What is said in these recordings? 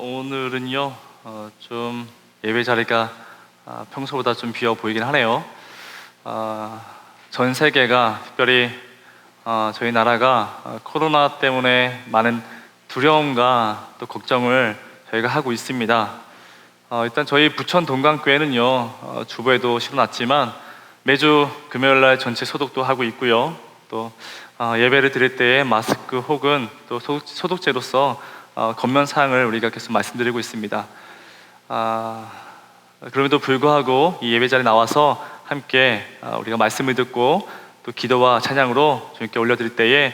오늘은요, 좀 예배 자리가 평소보다 좀 비어 보이긴 하네요. 전 세계가 특별히 저희 나라가 코로나 때문에 많은 두려움과 또 걱정을 저희가 하고 있습니다. 일단 저희 부천 동강교회는요, 주보에도 실어놨지만 매주 금요일날 전체 소독도 하고 있고요. 또 예배를 드릴 때에 마스크 혹은 또 소독제로서 권면 사항을 우리가 계속 말씀드리고 있습니다. 그럼에도 불구하고 이 예배 자리에 나와서 함께 우리가 말씀을 듣고 또 기도와 찬양으로 주님께 올려드릴 때에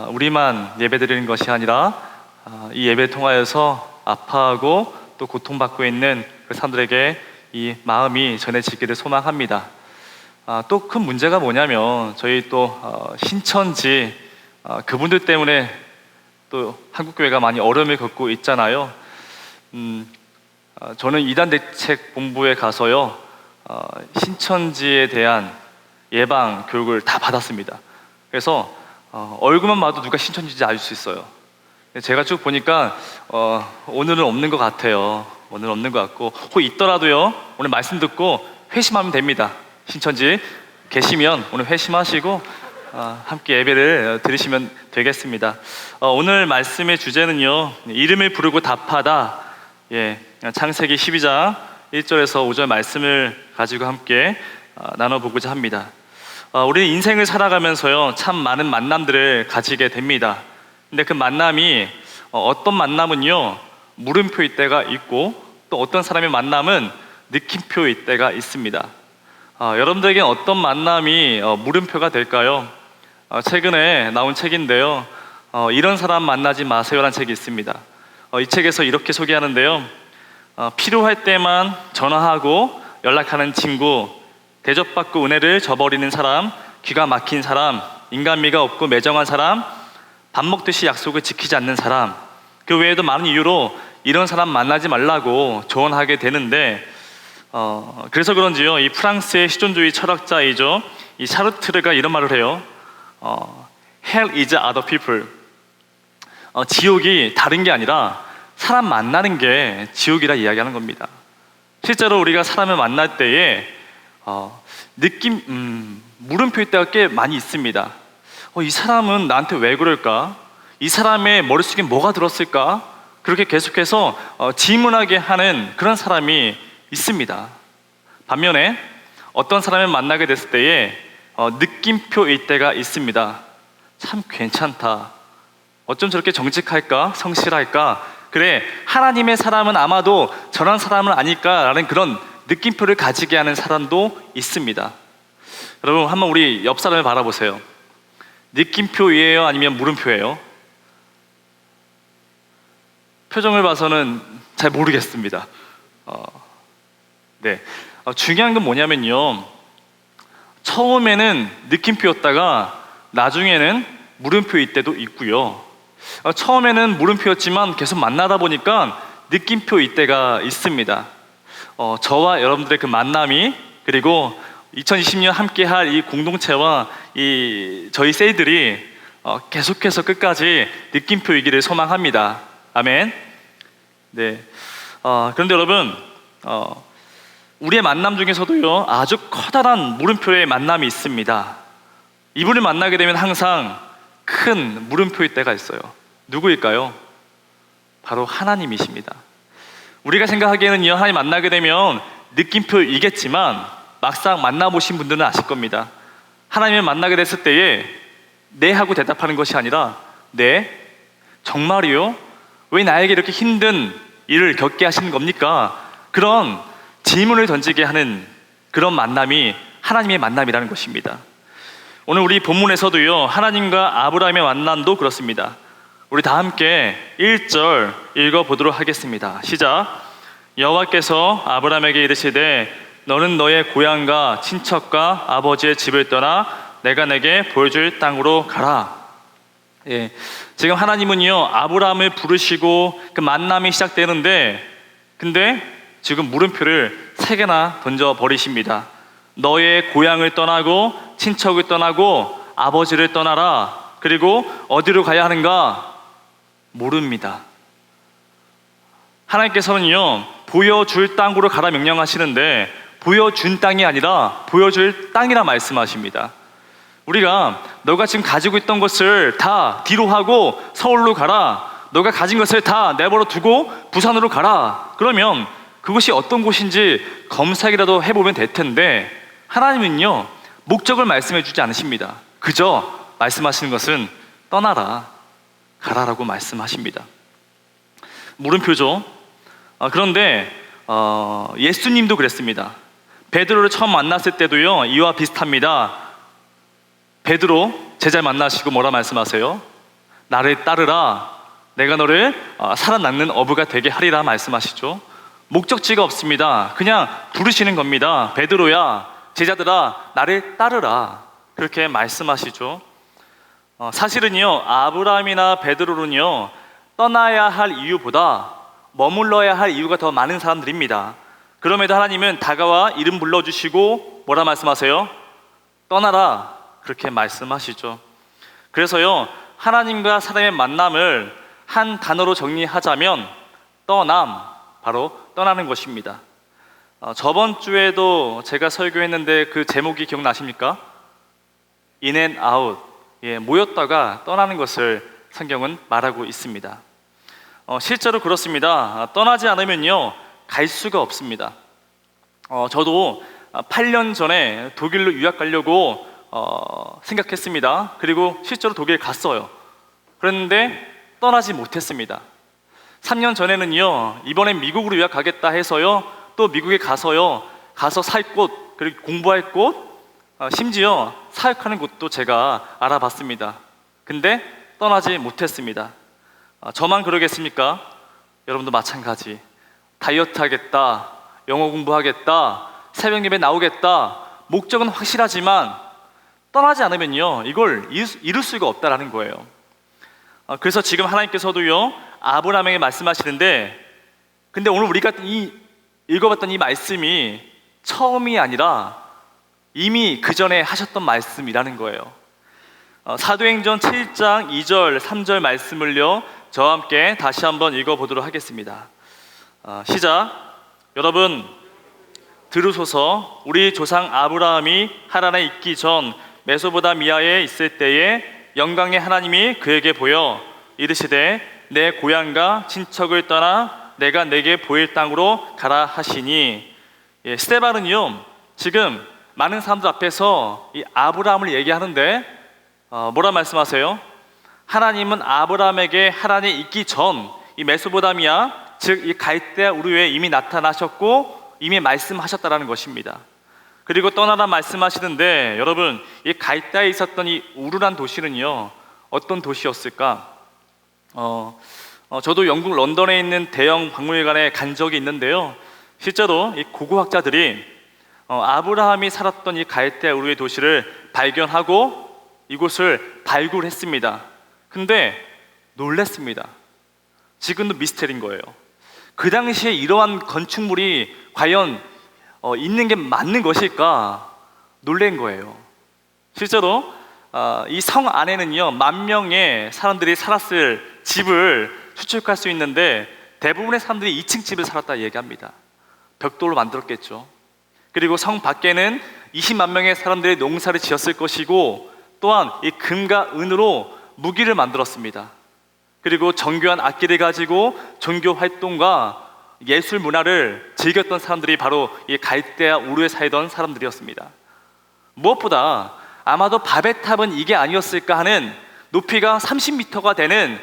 우리만 예배 드리는 것이 아니라 이 예배를 통하여서 아파하고 또 고통받고 있는 그 사람들에게 이 마음이 전해지기를 소망합니다. 또 큰 문제가 뭐냐면 저희 또 신천지 그분들 때문에 또 한국교회가 많이 어려움을 겪고 있잖아요. 저는 이단대책본부에 가서요, 신천지에 대한 예방 교육을 다 받았습니다. 그래서 얼굴만 봐도 누가 신천지인지 알 수 있어요. 제가 쭉 보니까 오늘은 없는 것 같아요. 오늘은 없는 것 같고, 혹 있더라도요, 오늘 말씀 듣고 회심하면 됩니다. 신천지 계시면 오늘 회심하시고 함께 예배를 드리시면 되겠습니다. 오늘 말씀의 주제는요, 이름을 부르고 답하다. 창세기 12장 1절에서 5절 말씀을 가지고 함께 나눠보고자 합니다. 우리는 인생을 살아가면서요, 참 많은 만남들을 가지게 됩니다. 근데 그 만남이 어떤 만남은요, 물음표일 때가 있고 또 어떤 사람의 만남은 느낌표일 때가 있습니다. 여러분들에게 어떤 만남이 물음표가 될까요? 최근에 나온 책인데요, 이런 사람 만나지 마세요라는 책이 있습니다. 이 책에서 이렇게 소개하는데요, 필요할 때만 전화하고 연락하는 친구, 대접받고 은혜를 저버리는 사람, 귀가 막힌 사람, 인간미가 없고 매정한 사람, 밥 먹듯이 약속을 지키지 않는 사람, 그 외에도 많은 이유로 이런 사람 만나지 말라고 조언하게 되는데, 그래서 그런지요, 이 프랑스의 실존주의 철학자이죠, 이 샤르트르가 이런 말을 해요. Hell is other people. 지옥이 다른 게 아니라 사람 만나는 게 지옥이라 이야기하는 겁니다. 실제로 우리가 사람을 만날 때에 물음표일 때가 꽤 많이 있습니다. 이 사람은 나한테 왜 그럴까? 이 사람의 머릿속에 뭐가 들었을까? 그렇게 계속해서 질문하게 하는 그런 사람이 있습니다. 반면에 어떤 사람을 만나게 됐을 때에 느낌표일 때가 있습니다. 참 괜찮다. 어쩜 저렇게 정직할까? 성실할까? 그래, 하나님의 사람은 아마도 저런 사람은 아닐까라는 그런 느낌표를 가지게 하는 사람도 있습니다. 여러분, 한번 우리 옆 사람을 바라보세요. 느낌표예요? 아니면 물음표예요? 표정을 봐서는 잘 모르겠습니다. 중요한 건 뭐냐면요, 처음에는 느낌표였다가 나중에는 물음표일 때도 있고요, 처음에는 물음표였지만 계속 만나다 보니까 느낌표일 때가 있습니다. 저와 여러분들의 그 만남이, 그리고 2020년 함께할 이 공동체와 이 저희 세이들이 계속해서 끝까지 느낌표이기를 소망합니다. 아멘. 그런데 여러분, 우리의 만남 중에서도요, 아주 커다란 물음표의 만남이 있습니다. 이분을 만나게 되면 항상 큰 물음표일 때가 있어요. 누구일까요? 바로 하나님이십니다. 우리가 생각하기에는요, 하나님 만나게 되면 느낌표이겠지만 막상 만나보신 분들은 아실 겁니다. 하나님을 만나게 됐을 때에 네 하고 대답하는 것이 아니라, 네? 정말이요? 왜 나에게 이렇게 힘든 일을 겪게 하시는 겁니까? 그런 질문을 던지게 하는 그런 만남이 하나님의 만남이라는 것입니다. 오늘 우리 본문에서도요, 하나님과 아브라함의 만남도 그렇습니다. 우리 다 함께 1절 읽어보도록 하겠습니다. 시작. 여호와께서 아브라함에게 이르시되 너는 너의 고향과 친척과 아버지의 집을 떠나 내가 내게 보여줄 땅으로 가라. 지금 하나님은요, 아브라함을 부르시고 그 만남이 시작되는데, 근데 지금 물음표를 3개나 던져버리십니다. 너의 고향을 떠나고 친척을 떠나고 아버지를 떠나라. 그리고 어디로 가야 하는가? 모릅니다. 하나님께서는요, 보여줄 땅으로 가라 명령하시는데 보여준 땅이 아니라 보여줄 땅이라 말씀하십니다. 우리가 너가 지금 가지고 있던 것을 다 뒤로 하고 서울로 가라, 너가 가진 것을 다 내버려 두고 부산으로 가라, 그러면 그곳이 어떤 곳인지 검색이라도 해보면 될 텐데, 하나님은요 목적을 말씀해 주지 않으십니다. 그저 말씀하시는 것은 떠나라, 가라라고 말씀하십니다. 물음표죠. 그런데 예수님도 그랬습니다. 베드로를 처음 만났을 때도요 이와 비슷합니다. 베드로 제자를 만나시고 뭐라 말씀하세요? 나를 따르라, 내가 너를 살아남는 어부가 되게 하리라 말씀하시죠. 목적지가 없습니다. 그냥 부르시는 겁니다. 베드로야, 제자들아, 나를 따르라, 그렇게 말씀하시죠. 사실은요 아브라함이나 베드로는요 떠나야 할 이유보다 머물러야 할 이유가 더 많은 사람들입니다. 그럼에도 하나님은 다가와 이름 불러주시고 뭐라 말씀하세요? 떠나라, 그렇게 말씀하시죠. 그래서요 하나님과 사람의 만남을 한 단어로 정리하자면 떠남, 바로 떠나는 것입니다. 저번 주에도 제가 설교했는데 그 제목이 기억나십니까? In and out, 모였다가 떠나는 것을 성경은 말하고 있습니다. 실제로 그렇습니다. 떠나지 않으면요 갈 수가 없습니다. 저도 8년 전에 독일로 유학 가려고 생각했습니다. 그리고 실제로 독일 갔어요. 그랬는데 떠나지 못했습니다. 3년 전에는요 이번엔 미국으로 유학 가겠다 해서요 또 미국에 가서요 가서 살 곳, 그리고 공부할 곳, 심지어 사역하는 곳도 제가 알아봤습니다. 근데 떠나지 못했습니다. 저만 그러겠습니까? 여러분도 마찬가지. 다이어트 하겠다, 영어 공부하겠다, 새벽 예배 나오겠다, 목적은 확실하지만 떠나지 않으면요 이걸 이룰 수가 없다라는 거예요. 그래서 지금 하나님께서도요 아브라함에게 말씀하시는데, 근데 오늘 우리가 읽어봤던 이 말씀이 처음이 아니라 이미 그 전에 하셨던 말씀이라는 거예요. 사도행전 7장 2절 3절 말씀을요 저와 함께 다시 한번 읽어보도록 하겠습니다. 시작. 여러분 들으소서. 우리 조상 아브라함이 하란에 있기 전 메소보다미아에 있을 때에 영광의 하나님이 그에게 보여 이르시되 내 고향과 친척을 떠나 내가 내게 보일 땅으로 가라 하시니. 스데반은요 지금 많은 사람들 앞에서 이 아브라함을 얘기하는데 뭐라 말씀하세요? 하나님은 아브라함에게 하란에 있기 전 이 메소보다미아, 즉 이 갈대아 우르에 이미 나타나셨고 이미 말씀하셨다라는 것입니다. 그리고 떠나라 말씀하시는데, 여러분 이 갈대아에 있었던 이 우르란 도시는요 어떤 도시였을까? 저도 영국 런던에 있는 대형 박물관에 간 적이 있는데요, 실제로 이 고고학자들이 아브라함이 살았던 이 갈대아 우르의 도시를 발견하고 이곳을 발굴했습니다. 근데 놀랬습니다. 지금도 미스터리인 거예요. 그 당시에 이러한 건축물이 과연 있는 게 맞는 것일까 놀란 거예요. 실제로 이 성 안에는요 10,000명의 사람들이 살았을 집을 추측할 수 있는데 대부분의 사람들이 2층 집을 살았다 얘기합니다. 벽돌로 만들었겠죠. 그리고 성 밖에는 20만 명의 사람들이 농사를 지었을 것이고, 또한 이 금과 은으로 무기를 만들었습니다. 그리고 정교한 악기를 가지고 종교 활동과 예술 문화를 즐겼던 사람들이 바로 이 갈대아 우르에 살던 사람들이었습니다. 무엇보다 아마도 바벨탑은 이게 아니었을까 하는 높이가 30m가 되는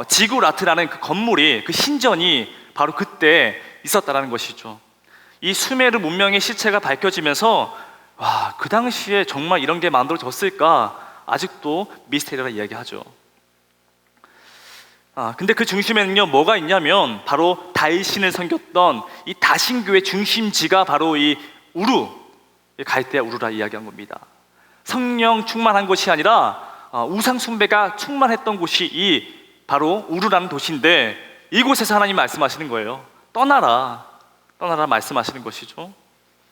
지구라트라는 그 건물이, 그 신전이 바로 그때 있었다는 것이죠. 이 수메르 문명의 시체가 밝혀지면서 와, 그 당시에 정말 이런 게 만들어졌을까 아직도 미스테리라 이야기하죠. 근데 그 중심에는요 뭐가 있냐면 바로 다윗신을 섬겼던 이 다신교의 중심지가 바로 이 우루, 갈대아 우루라 이야기한 겁니다. 성령 충만한 곳이 아니라 우상 숭배가 충만했던 곳이 이 바로 우루라는 도시인데, 이곳에서 하나님 말씀하시는 거예요. 떠나라, 떠나라 말씀하시는 것이죠.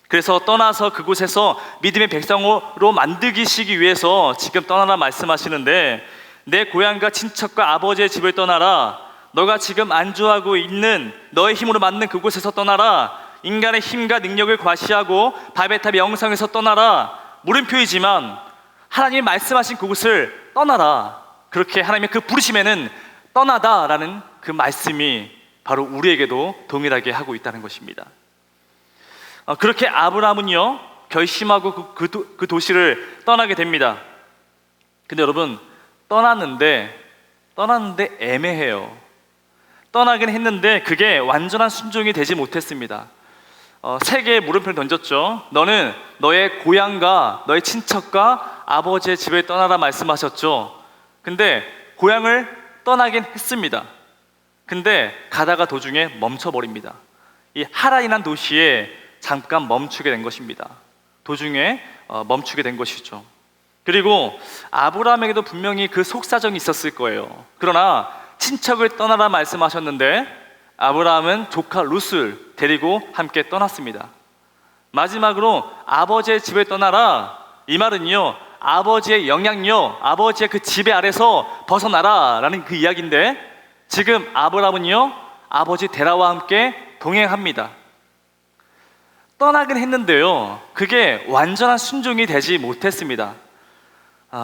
그래서 떠나서 그곳에서 믿음의 백성으로 만들기시기 위해서 지금 떠나라 말씀하시는데, 내 고향과 친척과 아버지의 집을 떠나라, 너가 지금 안주하고 있는 너의 힘으로 만든 그곳에서 떠나라. 인간의 힘과 능력을 과시하고 바벨탑의 영성에서 떠나라. 물음표이지만 하나님이 말씀하신 그곳을 떠나라. 그렇게 하나님의 그 부르심에는 떠나다라는 그 말씀이 바로 우리에게도 동일하게 하고 있다는 것입니다. 그렇게 아브라함은요 결심하고 그 도시를 떠나게 됩니다. 근데 여러분, 떠났는데 애매해요. 떠나긴 했는데 그게 완전한 순종이 되지 못했습니다. 세 개의 물음표를 던졌죠. 너는 너의 고향과 너의 친척과 아버지의 집을 떠나라 말씀하셨죠. 근데 고향을 떠나긴 했습니다. 근데 가다가 도중에 멈춰버립니다. 이 하란이란 도시에 잠깐 멈추게 된 것입니다. 도중에 멈추게 된 것이죠. 그리고 아브라함에게도 분명히 그 속사정이 있었을 거예요. 그러나 친척을 떠나라 말씀하셨는데 아브라함은 조카 룻을 데리고 함께 떠났습니다. 마지막으로 아버지의 집을 떠나라, 이 말은요 아버지의 영향력, 아버지의 그 지배 아래서 벗어나라 라는 그 이야기인데, 지금 아브라함은요 아버지 데라와 함께 동행합니다. 떠나긴 했는데요 그게 완전한 순종이 되지 못했습니다.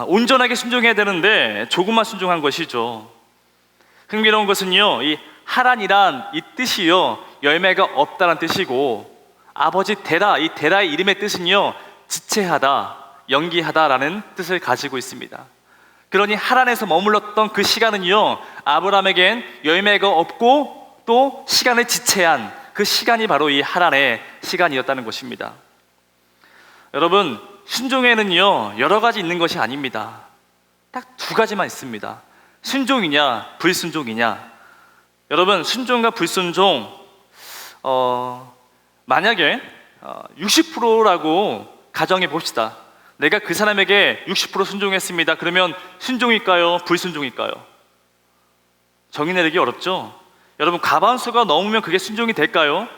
온전하게 순종해야 되는데 조금만 순종한 것이죠. 흥미로운 것은요 이 하란이란 이 뜻이요 열매가 없다는 뜻이고, 아버지 데라, 이 데라의 이름의 뜻은요 지체하다, 연기하다라는 뜻을 가지고 있습니다. 그러니 하란에서 머물렀던 그 시간은요 아브라함에겐 열매가 없고 또 시간을 지체한 그 시간이 바로 이 하란의 시간이었다는 것입니다. 여러분, 순종에는요 여러 가지 있는 것이 아닙니다. 딱 두 가지만 있습니다. 순종이냐 불순종이냐. 여러분, 순종과 불순종, 만약에 60%라고 가정해 봅시다. 내가 그 사람에게 60% 순종했습니다. 그러면 순종일까요? 불순종일까요? 정의 내리기 어렵죠? 여러분, 과반수가 넘으면 그게 순종이 될까요?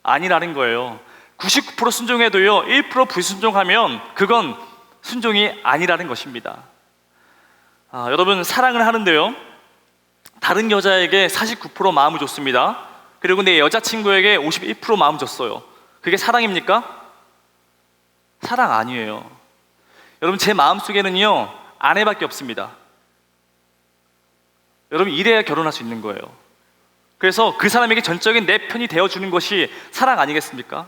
아니라는 거예요. 99% 순종해도요 1% 불순종하면 그건 순종이 아니라는 것입니다. 여러분, 사랑을 하는데요 다른 여자에게 49% 마음을 줬습니다. 그리고 내 여자친구에게 51% 마음 줬어요. 그게 사랑입니까? 사랑 아니에요. 여러분, 제 마음속에는요 아내밖에 없습니다. 여러분, 이래야 결혼할 수 있는 거예요. 그래서 그 사람에게 전적인 내 편이 되어주는 것이 사랑 아니겠습니까?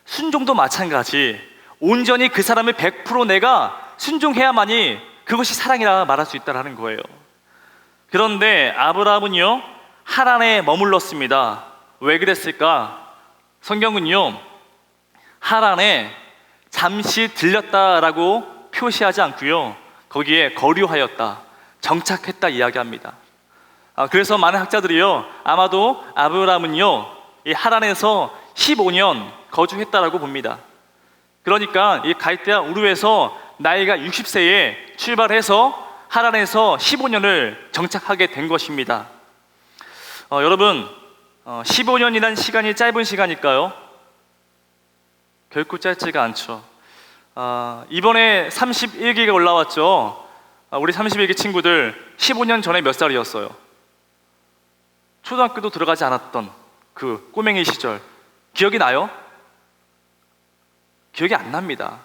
순종도 마찬가지, 온전히 그 사람을 100% 내가 순종해야만이 그것이 사랑이라 말할 수 있다는 거예요. 그런데 아브라함은요 하란에 머물렀습니다. 왜 그랬을까? 성경은요 하란에 잠시 들렸다라고 표시하지 않고요 거기에 거류하였다, 정착했다 이야기합니다. 그래서 많은 학자들이요 아마도 아브라함은요 이 하란에서 15년 거주했다라고 봅니다. 그러니까 이 갈대아 우르에서 나이가 60세에 출발해서 하란에서 15년을 정착하게 된 것입니다. 여러분, 15년이란 시간이 짧은 시간일까요? 결코 짧지가 않죠. 이번에 31기가 올라왔죠. 우리 31기 친구들 15년 전에 몇 살이었어요? 초등학교도 들어가지 않았던 그 꼬맹이 시절 기억이 나요? 기억이 안 납니다.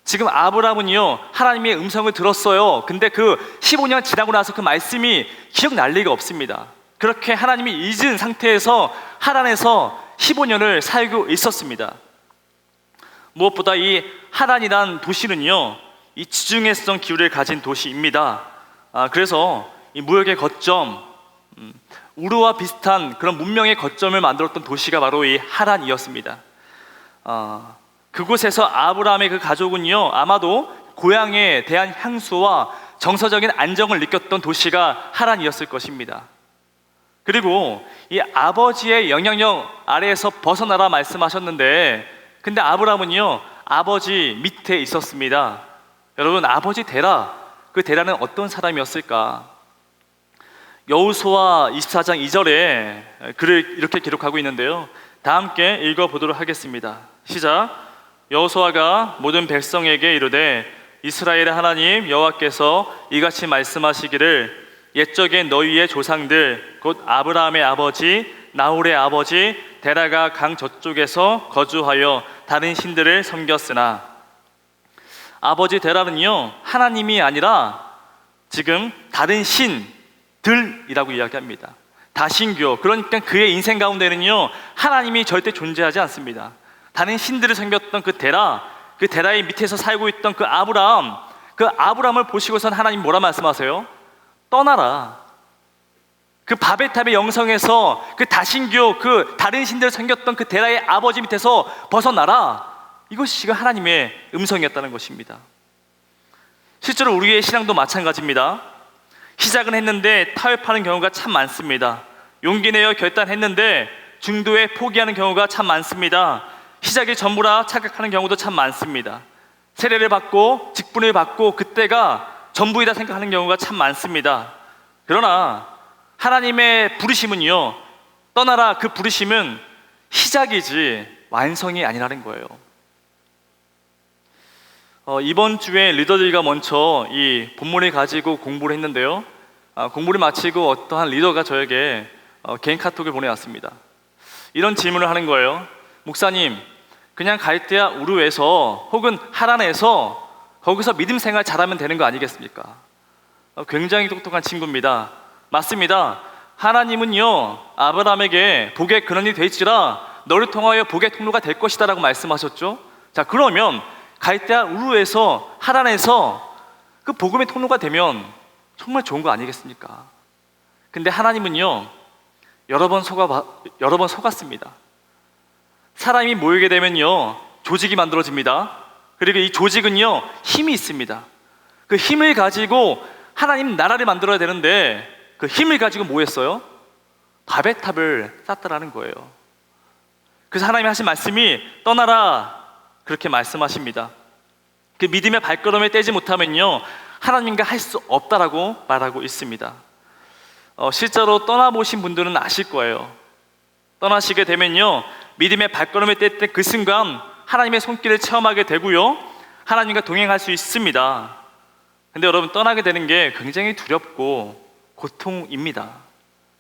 지금 아브라함은요 하나님의 음성을 들었어요. 근데 그 15년 지나고 나서 그 말씀이 기억날 리가 없습니다. 그렇게 하나님이 잊은 상태에서 하란에서 15년을 살고 있었습니다. 무엇보다 이 하란이란 도시는요 이 지중해성 기후를 가진 도시입니다. 그래서 이 무역의 거점, 우르와 비슷한 그런 문명의 거점을 만들었던 도시가 바로 이 하란이었습니다. 그곳에서 아브라함의 그 가족은요 아마도 고향에 대한 향수와 정서적인 안정을 느꼈던 도시가 하란이었을 것입니다. 그리고 이 아버지의 영향력 아래에서 벗어나라 말씀하셨는데, 근데 아브라함은요 아버지 밑에 있었습니다. 여러분, 아버지 데라, 그 데라는 어떤 사람이었을까? 여호수아 24장 2절에 글을 이렇게 기록하고 있는데요 다 함께 읽어보도록 하겠습니다. 시작. 여호수아가 모든 백성에게 이르되 이스라엘의 하나님 여호와께서 이같이 말씀하시기를 옛적에 너희의 조상들 곧 아브라함의 아버지 나홀의 아버지 데라가 강 저쪽에서 거주하여 다른 신들을 섬겼으나. 아버지 데라는요, 하나님이 아니라 지금 다른 신들이라고 이야기합니다. 다신교, 그러니까 그의 인생 가운데는요, 하나님이 절대 존재하지 않습니다. 다른 신들을 섬겼던 그 데라의 밑에서 살고 있던 그 아브라함을 보시고선 하나님 뭐라 말씀하세요? 떠나라. 그 바벨탑의 영성에서 그 다신교, 그 다른 신들을 섬겼던 그 데라의 아버지 밑에서 벗어나라. 이것이 지금 하나님의 음성이었다는 것입니다. 실제로 우리의 신앙도 마찬가지입니다. 시작은 했는데 타협하는 경우가 참 많습니다. 용기 내어 결단했는데 중도에 포기하는 경우가 참 많습니다. 시작이 전부라 착각하는 경우도 참 많습니다. 세례를 받고 직분을 받고 그때가 전부이다 생각하는 경우가 참 많습니다. 그러나 하나님의 부르심은요, 떠나라, 그 부르심은 시작이지 완성이 아니라는 거예요. 이번 주에 리더들과 먼저 이 본문을 가지고 공부를 했는데요, 공부를 마치고 어떠한 리더가 저에게 개인 카톡을 보내왔습니다. 이런 질문을 하는 거예요. 목사님, 그냥 갈대아 우르에서 혹은 하란에서 거기서 믿음 생활 잘하면 되는 거 아니겠습니까? 굉장히 똑똑한 친구입니다. 맞습니다. 하나님은요, 아브라함에게 복의 근원이 될지라 너를 통하여 복의 통로가 될 것이다 라고 말씀하셨죠. 자, 그러면 갈대아 우르에서 하란에서 그 복음의 통로가 되면 정말 좋은 거 아니겠습니까? 근데 하나님은요, 여러 번 속았습니다. 사람이 모이게 되면요, 조직이 만들어집니다. 그리고 이 조직은요, 힘이 있습니다. 그 힘을 가지고 하나님 나라를 만들어야 되는데 그 힘을 가지고 뭐 했어요? 바벨탑을 쌓더라는 거예요. 그래서 하나님이 하신 말씀이 떠나라, 그렇게 말씀하십니다. 그 믿음의 발걸음을 떼지 못하면요, 하나님과 할 수 없다라고 말하고 있습니다. 실제로 떠나보신 분들은 아실 거예요. 떠나시게 되면요, 믿음의 발걸음을 뗄 때 그 순간 하나님의 손길을 체험하게 되고요, 하나님과 동행할 수 있습니다. 근데 여러분, 떠나게 되는 게 굉장히 두렵고 고통입니다.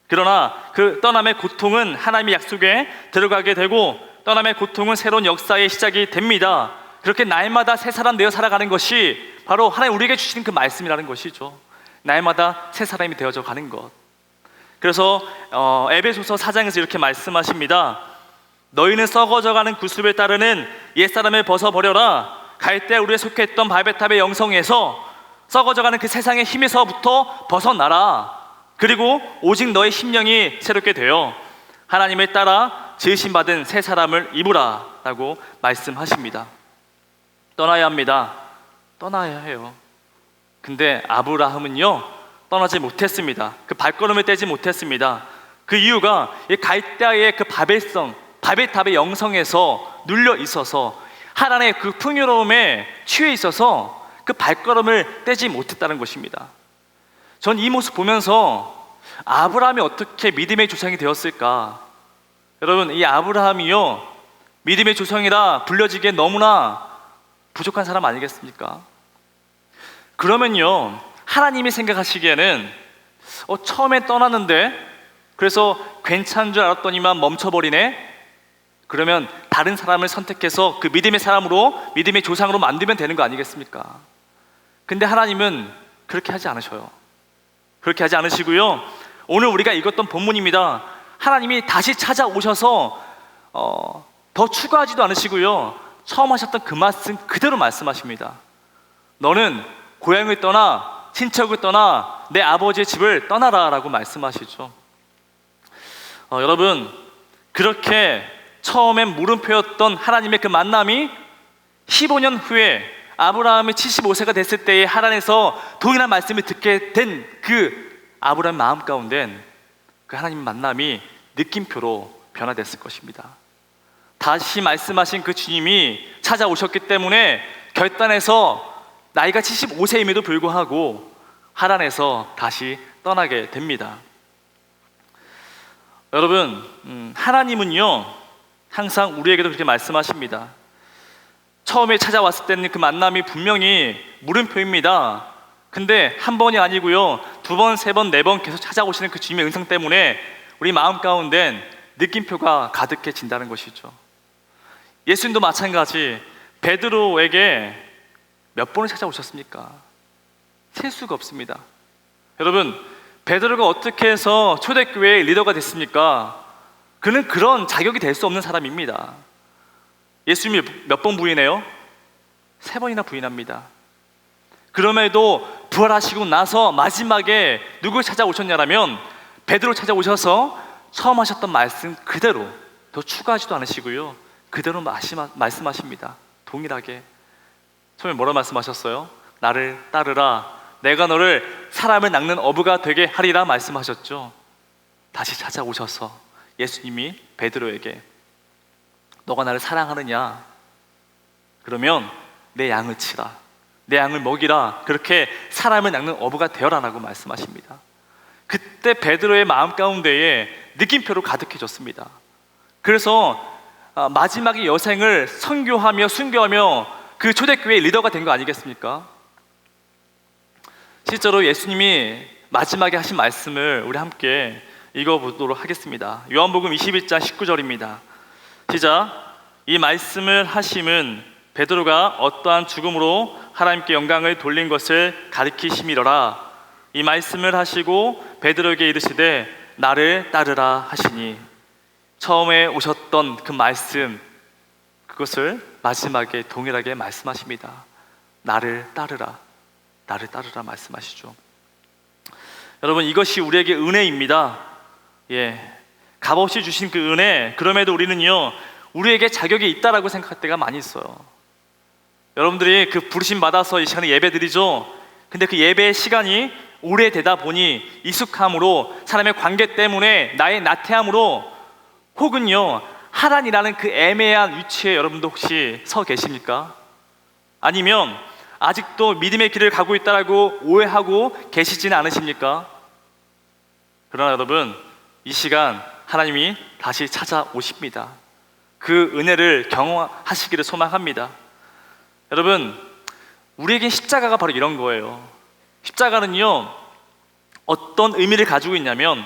그러나 그 떠남의 고통은 하나님의 약속에 들어가게 되고, 떠남의 고통은 새로운 역사의 시작이 됩니다. 그렇게 날마다 새 사람 되어 살아가는 것이 바로 하나님 우리에게 주시는 그 말씀이라는 것이죠. 날마다 새 사람이 되어져 가는 것. 그래서 에베소서 4장에서 이렇게 말씀하십니다. 너희는 썩어져가는 구습을 따르는 옛사람을 벗어버려라. 갈대아 우리에 속해 있던 바벨탑의 영성에서 썩어져가는 그 세상의 힘에서부터 벗어나라. 그리고 오직 너의 심령이 새롭게 되어 하나님을 따라 지으심 받은 새 사람을 입으라 라고 말씀하십니다. 떠나야 합니다. 떠나야 해요. 근데 아브라함은요, 떠나지 못했습니다. 그 발걸음을 떼지 못했습니다. 그 이유가 이 갈대아의 그 바벨탑의 영성에서 눌려 있어서, 하란의 그 풍요로움에 취해 있어서 그 발걸음을 떼지 못했다는 것입니다. 전 이 모습 보면서 아브라함이 어떻게 믿음의 조상이 되었을까? 여러분, 이 아브라함이요, 믿음의 조상이라 불려지기에 너무나 부족한 사람 아니겠습니까? 그러면요, 하나님이 생각하시기에는 처음에 떠났는데 그래서 괜찮은 줄 알았더니만 멈춰버리네? 그러면 다른 사람을 선택해서 그 믿음의 사람으로, 믿음의 조상으로 만들면 되는 거 아니겠습니까? 근데 하나님은 그렇게 하지 않으셔요. 그렇게 하지 않으시고요, 오늘 우리가 읽었던 본문입니다. 하나님이 다시 찾아오셔서 더 추가하지도 않으시고요, 처음 하셨던 그 말씀 그대로 말씀하십니다. 너는 고향을 떠나, 친척을 떠나, 내 아버지의 집을 떠나라 라고 말씀하시죠. 여러분, 그렇게 처음엔 물음표였던 하나님의 그 만남이 15년 후에 아브라함이 75세가 됐을 때에 하란에서 동일한 말씀을 듣게 된 그 아브라함 마음 가운데는 그 하나님 만남이 느낌표로 변화됐을 것입니다. 다시 말씀하신 그 주님이 찾아오셨기 때문에 결단해서 나이가 75세임에도 불구하고 하란에서 다시 떠나게 됩니다. 여러분, 하나님은요, 항상 우리에게도 그렇게 말씀하십니다. 처음에 찾아왔을 때는 그 만남이 분명히 물음표입니다. 근데 한 번이 아니고요, 두 번, 세 번, 네 번 계속 찾아오시는 그 주님의 음성 때문에 우리 마음 가운데는 느낌표가 가득해진다는 것이죠. 예수님도 마찬가지. 베드로에게 몇 번을 찾아오셨습니까? 셀 수가 없습니다. 여러분, 베드로가 어떻게 해서 초대교회의 리더가 됐습니까? 그는 그런 자격이 될 수 없는 사람입니다. 예수님이 몇 번 부인해요? 3번이나 부인합니다. 그럼에도 부활하시고 나서 마지막에 누굴 찾아오셨냐라면 베드로 찾아오셔서 처음 하셨던 말씀 그대로, 더 추가하지도 않으시고요, 그대로 말씀하십니다. 동일하게. 처음에 뭐라 말씀하셨어요? 나를 따르라, 내가 너를 사람을 낚는 어부가 되게 하리라 말씀하셨죠. 다시 찾아오셔서 예수님이 베드로에게 너가 나를 사랑하느냐? 그러면 내 양을 치라, 내 양을 먹이라, 그렇게 사람을 낚는 어부가 되어라라고 말씀하십니다. 그때 베드로의 마음 가운데에 느낌표로 가득해졌습니다. 그래서 마지막에 여생을 선교하며 순교하며 그 초대교회의 리더가 된 거 아니겠습니까? 실제로 예수님이 마지막에 하신 말씀을 우리 함께 읽어보도록 하겠습니다. 요한복음 21장 19절입니다. 시작. 이 말씀을 하심은 베드로가 어떠한 죽음으로 하나님께 영광을 돌린 것을 가리키심이로라. 이 말씀을 하시고 베드로에게 이르시되 나를 따르라 하시니, 처음에 오셨던 그 말씀, 그것을 마지막에 동일하게 말씀하십니다. 나를 따르라, 나를 따르라 말씀하시죠. 여러분, 이것이 우리에게 은혜입니다. 값없이 주신 그 은혜, 그럼에도 우리는요, 우리에게 자격이 있다라고 생각할 때가 많이 있어요. 여러분들이 그 부르심 받아서 이 시간에 예배 드리죠. 근데 그 예배의 시간이 오래되다 보니 익숙함으로, 사람의 관계 때문에, 나의 나태함으로, 혹은요 하란이라는 그 애매한 위치에 여러분도 혹시 서 계십니까? 아니면 아직도 믿음의 길을 가고 있다라고 오해하고 계시지는 않으십니까? 그러나 여러분, 이 시간 하나님이 다시 찾아오십니다. 그 은혜를 경험하시기를 소망합니다. 여러분, 우리에게 십자가가 바로 이런 거예요. 십자가는요 어떤 의미를 가지고 있냐면,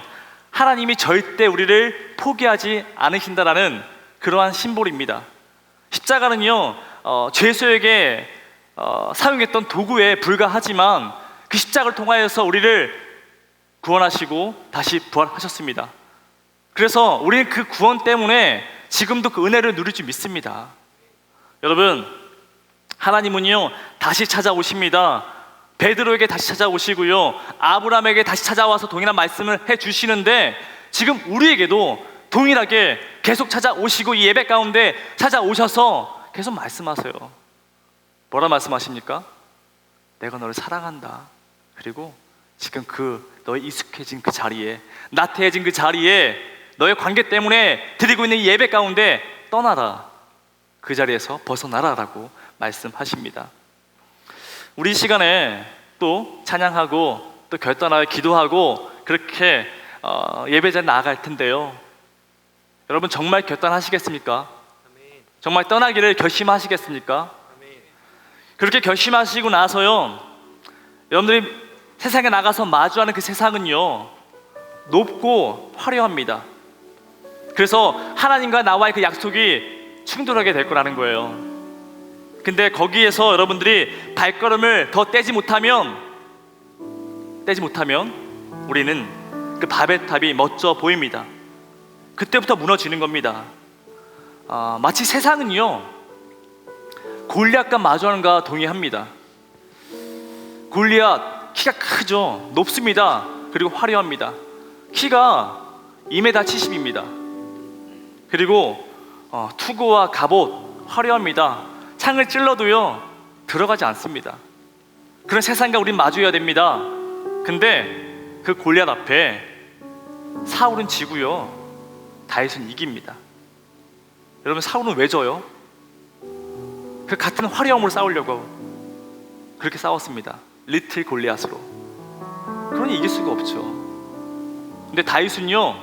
하나님이 절대 우리를 포기하지 않으신다라는 그러한 심볼입니다. 십자가는요 죄수에게 사용했던 도구에 불과하지만 그 십자가를 통하여서 우리를 구원하시고 다시 부활하셨습니다. 그래서 우리는 그 구원 때문에 지금도 그 은혜를 누릴 줄 믿습니다. 여러분, 하나님은요 다시 찾아오십니다. 베드로에게 다시 찾아오시고요, 아브라함에게 다시 찾아와서 동일한 말씀을 해주시는데, 지금 우리에게도 동일하게 계속 찾아오시고 이 예배 가운데 찾아오셔서 계속 말씀하세요. 뭐라 말씀하십니까? 내가 너를 사랑한다. 그리고 지금 너의 익숙해진 그 자리에, 나태해진 그 자리에, 너의 관계 때문에 드리고 있는 이 예배 가운데 떠나라, 그 자리에서 벗어나라라고 말씀하십니다. 우리 시간에 또 찬양하고 또 결단하여 기도하고 그렇게 예배자에 나아갈 텐데요, 여러분 정말 결단하시겠습니까? 정말 떠나기를 결심하시겠습니까? 그렇게 결심하시고 나서요, 여러분들이 세상에 나가서 마주하는 그 세상은요 높고 화려합니다. 그래서 하나님과 나와의 그 약속이 충돌하게 될 거라는 거예요. 근데 거기에서 여러분들이 발걸음을 더 떼지 못하면 우리는 그 바벨탑이 멋져 보입니다. 그때부터 무너지는 겁니다. 마치 세상은요 골리앗과 마주하는 것과 동의합니다. 골리앗 키가 크죠. 높습니다. 그리고 화려합니다. 키가 2m 70입니다. 그리고 투구와 갑옷 화려합니다. 창을 찔러도요 들어가지 않습니다. 그런 세상과 우린 마주해야 됩니다. 근데 그 골리앗 앞에 사울은 지고요, 다윗은 이깁니다. 여러분, 사울은 왜 져요? 그 같은 화려함으로 싸우려고 그렇게 싸웠습니다. 리틀 골리앗으로. 그러니 이길 수가 없죠. 근데 다윗은요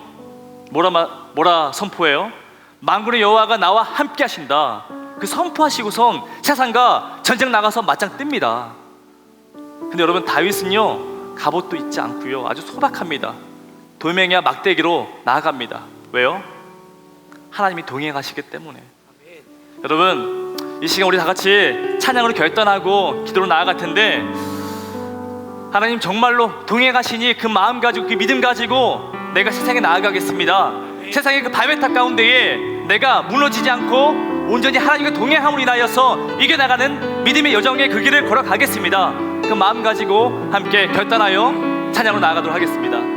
뭐라 선포해요? 만군의 여호와가 나와 함께 하신다. 그 선포하시고선 세상과 전쟁 나가서 맞짱 뜹니다. 근데 여러분, 다윗은요 갑옷도 입지 않고요. 아주 소박합니다. 돌멩이와 막대기로 나아갑니다. 왜요? 하나님이 동행하시기 때문에. 여러분, 이 시간 우리 다 같이 찬양으로 결단하고 기도로 나아갈 텐데, 하나님 정말로 동행하시니 그 마음 가지고, 그 믿음 가지고 내가 세상에 나아가겠습니다. 세상의 그 바벨탑 가운데에 내가 무너지지 않고 온전히 하나님과 동행함으로 인하여서 이겨나가는 믿음의 여정의 그 길을 걸어가겠습니다. 그 마음 가지고 함께 결단하여 찬양으로 나아가도록 하겠습니다.